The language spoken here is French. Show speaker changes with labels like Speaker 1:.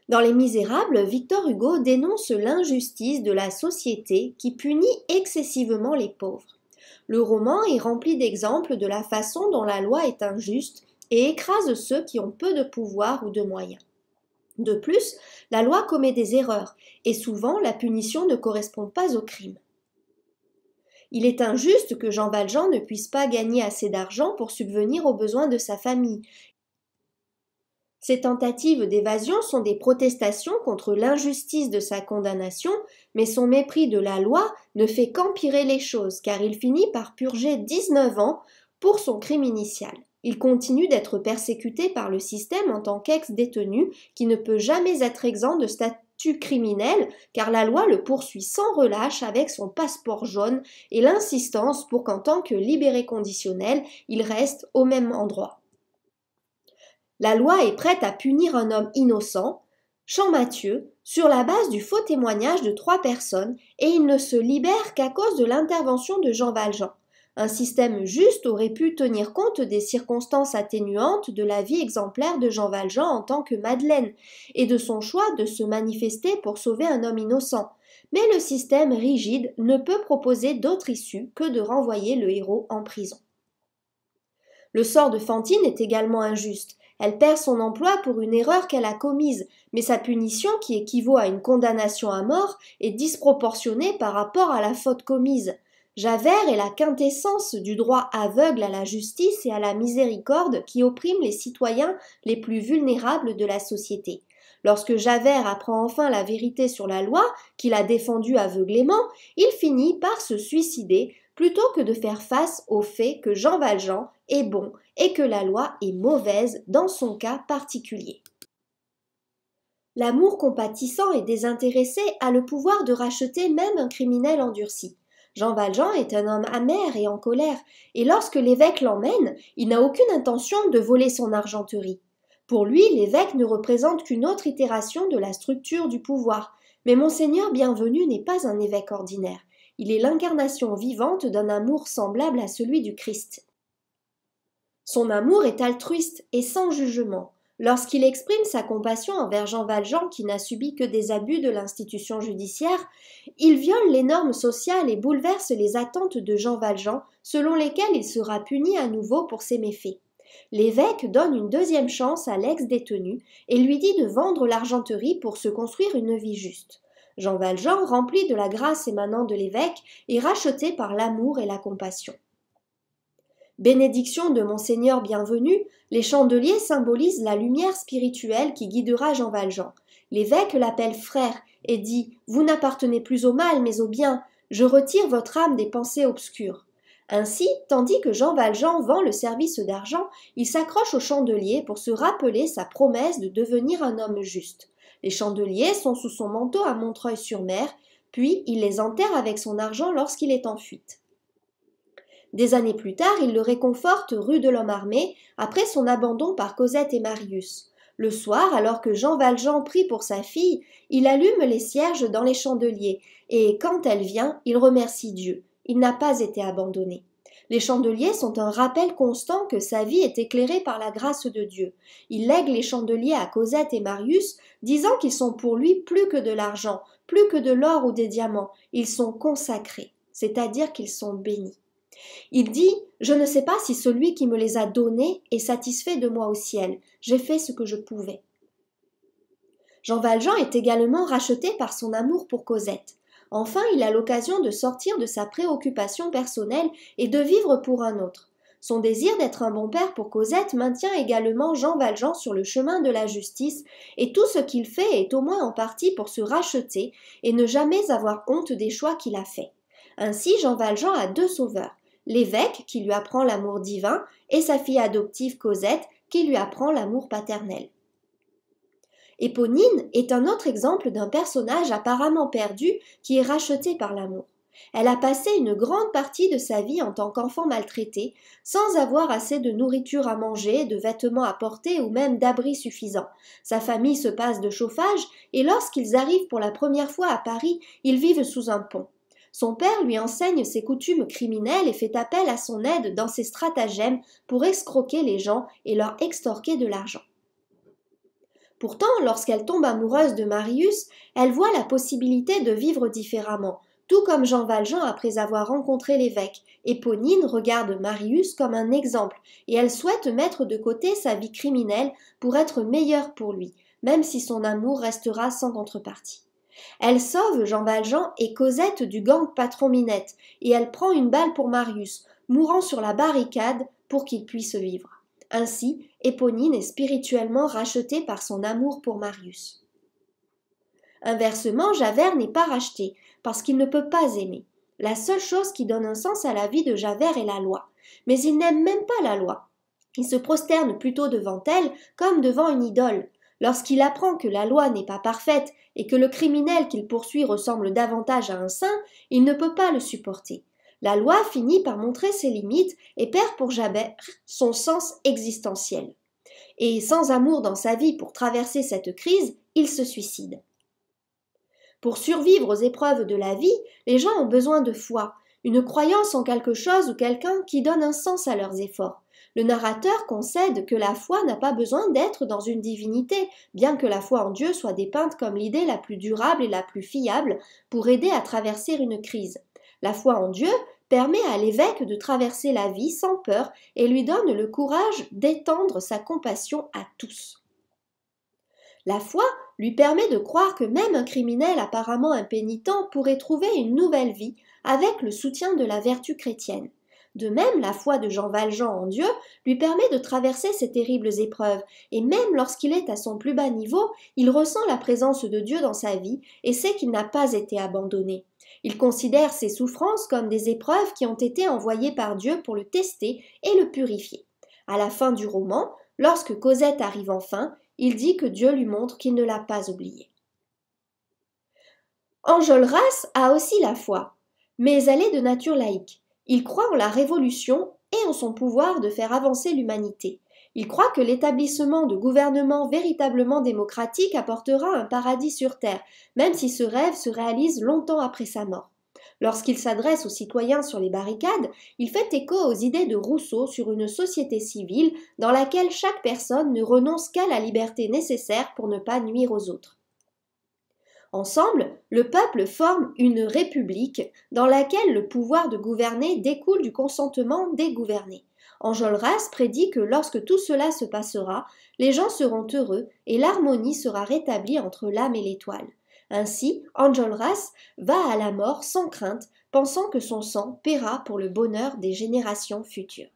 Speaker 1: Dans Les Misérables, Victor Hugo dénonce l'injustice de la société qui punit excessivement les pauvres. Le roman est rempli d'exemples de la façon dont la loi est injuste et écrase ceux qui ont peu de pouvoir ou de moyens. De plus, la loi commet des erreurs et souvent la punition ne correspond pas au crime. Il est injuste que Jean Valjean ne puisse pas gagner assez d'argent pour subvenir aux besoins de sa famille. Ces tentatives d'évasion sont des protestations contre l'injustice de sa condamnation, mais son mépris de la loi ne fait qu'empirer les choses, car il finit par purger 19 ans pour son crime initial. Il continue d'être persécuté par le système en tant qu'ex-détenu, qui ne peut jamais être exempt de statut criminel, car la loi le poursuit sans relâche avec son passeport jaune et l'insistance pour qu'en tant que libéré conditionnel, il reste au même endroit. La loi est prête à punir un homme innocent, Champmathieu, sur la base du faux témoignage de 3 personnes, et il ne se libère qu'à cause de l'intervention de Jean Valjean. Un système juste aurait pu tenir compte des circonstances atténuantes de la vie exemplaire de Jean Valjean en tant que Madeleine, et de son choix de se manifester pour sauver un homme innocent. Mais le système rigide ne peut proposer d'autre issue que de renvoyer le héros en prison. Le sort de Fantine est également injuste. Elle perd son emploi pour une erreur qu'elle a commise, mais sa punition, qui équivaut à une condamnation à mort, est disproportionnée par rapport à la faute commise. Javert est la quintessence du droit aveugle à la justice et à la miséricorde qui opprime les citoyens les plus vulnérables de la société. Lorsque Javert apprend enfin la vérité sur la loi, qu'il a défendue aveuglément, il finit par se suicider plutôt que de faire face au fait que Jean Valjean est bon et que la loi est mauvaise dans son cas particulier. L'amour compatissant et désintéressé a le pouvoir de racheter même un criminel endurci. Jean Valjean est un homme amer et en colère, et lorsque l'évêque l'emmène, il n'a aucune intention de voler son argenterie. Pour lui, l'évêque ne représente qu'une autre itération de la structure du pouvoir, mais Monseigneur Bienvenu n'est pas un évêque ordinaire. Il est l'incarnation vivante d'un amour semblable à celui du Christ. Son amour est altruiste et sans jugement. Lorsqu'il exprime sa compassion envers Jean Valjean qui n'a subi que des abus de l'institution judiciaire, il viole les normes sociales et bouleverse les attentes de Jean Valjean selon lesquelles il sera puni à nouveau pour ses méfaits. L'évêque donne une deuxième chance à l'ex-détenu et lui dit de vendre l'argenterie pour se construire une vie juste. Jean Valjean, rempli de la grâce émanant de l'évêque, est racheté par l'amour et la compassion. Bénédiction de Monseigneur Bienvenu, les chandeliers symbolisent la lumière spirituelle qui guidera Jean Valjean. L'évêque l'appelle frère et dit « Vous n'appartenez plus au mal mais au bien, je retire votre âme des pensées obscures ». Ainsi, tandis que Jean Valjean vend le service d'argent, il s'accroche au chandelier pour se rappeler sa promesse de devenir un homme juste. Les chandeliers sont sous son manteau à Montreuil-sur-Mer, puis il les enterre avec son argent lorsqu'il est en fuite. Des années plus tard, il le réconforte rue de l'Homme Armé, après son abandon par Cosette et Marius. Le soir, alors que Jean Valjean prie pour sa fille, il allume les cierges dans les chandeliers, et quand elle vient, il remercie Dieu. Il n'a pas été abandonné. Les chandeliers sont un rappel constant que sa vie est éclairée par la grâce de Dieu. Il lègue les chandeliers à Cosette et Marius, disant qu'ils sont pour lui plus que de l'argent, plus que de l'or ou des diamants. Ils sont consacrés, c'est-à-dire qu'ils sont bénis. Il dit « Je ne sais pas si celui qui me les a donnés est satisfait de moi au ciel. J'ai fait ce que je pouvais. » Jean Valjean est également racheté par son amour pour Cosette. Enfin, il a l'occasion de sortir de sa préoccupation personnelle et de vivre pour un autre. Son désir d'être un bon père pour Cosette maintient également Jean Valjean sur le chemin de la justice, et tout ce qu'il fait est au moins en partie pour se racheter et ne jamais avoir honte des choix qu'il a faits. Ainsi, Jean Valjean a 2 sauveurs, l'évêque qui lui apprend l'amour divin et sa fille adoptive Cosette qui lui apprend l'amour paternel. Éponine est un autre exemple d'un personnage apparemment perdu qui est racheté par l'amour. Elle a passé une grande partie de sa vie en tant qu'enfant maltraité, sans avoir assez de nourriture à manger, de vêtements à porter ou même d'abri suffisant. Sa famille se passe de chauffage et lorsqu'ils arrivent pour la première fois à Paris, ils vivent sous un pont. Son père lui enseigne ses coutumes criminelles et fait appel à son aide dans ses stratagèmes pour escroquer les gens et leur extorquer de l'argent. Pourtant, lorsqu'elle tombe amoureuse de Marius, elle voit la possibilité de vivre différemment, tout comme Jean Valjean après avoir rencontré l'évêque. Éponine regarde Marius comme un exemple et elle souhaite mettre de côté sa vie criminelle pour être meilleure pour lui, même si son amour restera sans contrepartie. Elle sauve Jean Valjean et Cosette du gang Patron Minette et elle prend une balle pour Marius, mourant sur la barricade pour qu'il puisse vivre. Ainsi, Éponine est spirituellement rachetée par son amour pour Marius. Inversement, Javert n'est pas racheté, parce qu'il ne peut pas aimer. La seule chose qui donne un sens à la vie de Javert est la loi. Mais il n'aime même pas la loi. Il se prosterne plutôt devant elle comme devant une idole. Lorsqu'il apprend que la loi n'est pas parfaite et que le criminel qu'il poursuit ressemble davantage à un saint, il ne peut pas le supporter. La loi finit par montrer ses limites et perd pour Javert son sens existentiel. Et sans amour dans sa vie pour traverser cette crise, il se suicide. Pour survivre aux épreuves de la vie, les gens ont besoin de foi, une croyance en quelque chose ou quelqu'un qui donne un sens à leurs efforts. Le narrateur concède que la foi n'a pas besoin d'être dans une divinité, bien que la foi en Dieu soit dépeinte comme l'idée la plus durable et la plus fiable pour aider à traverser une crise. La foi en Dieu permet à l'évêque de traverser la vie sans peur et lui donne le courage d'étendre sa compassion à tous. La foi lui permet de croire que même un criminel apparemment impénitent pourrait trouver une nouvelle vie avec le soutien de la vertu chrétienne. De même, la foi de Jean Valjean en Dieu lui permet de traverser ces terribles épreuves, et même lorsqu'il est à son plus bas niveau, il ressent la présence de Dieu dans sa vie et sait qu'il n'a pas été abandonné. Il considère ces souffrances comme des épreuves qui ont été envoyées par Dieu pour le tester et le purifier. À la fin du roman, lorsque Cosette arrive enfin, il dit que Dieu lui montre qu'il ne l'a pas oublié. Enjolras a aussi la foi, mais elle est de nature laïque. Il croit en la révolution et en son pouvoir de faire avancer l'humanité. Il croit que l'établissement de gouvernements véritablement démocratiques apportera un paradis sur terre, même si ce rêve se réalise longtemps après sa mort. Lorsqu'il s'adresse aux citoyens sur les barricades, il fait écho aux idées de Rousseau sur une société civile dans laquelle chaque personne ne renonce qu'à la liberté nécessaire pour ne pas nuire aux autres. Ensemble, le peuple forme une république dans laquelle le pouvoir de gouverner découle du consentement des gouvernés. Enjolras prédit que lorsque tout cela se passera, les gens seront heureux et l'harmonie sera rétablie entre l'âme et l'étoile. Ainsi, Enjolras va à la mort sans crainte, pensant que son sang paiera pour le bonheur des générations futures.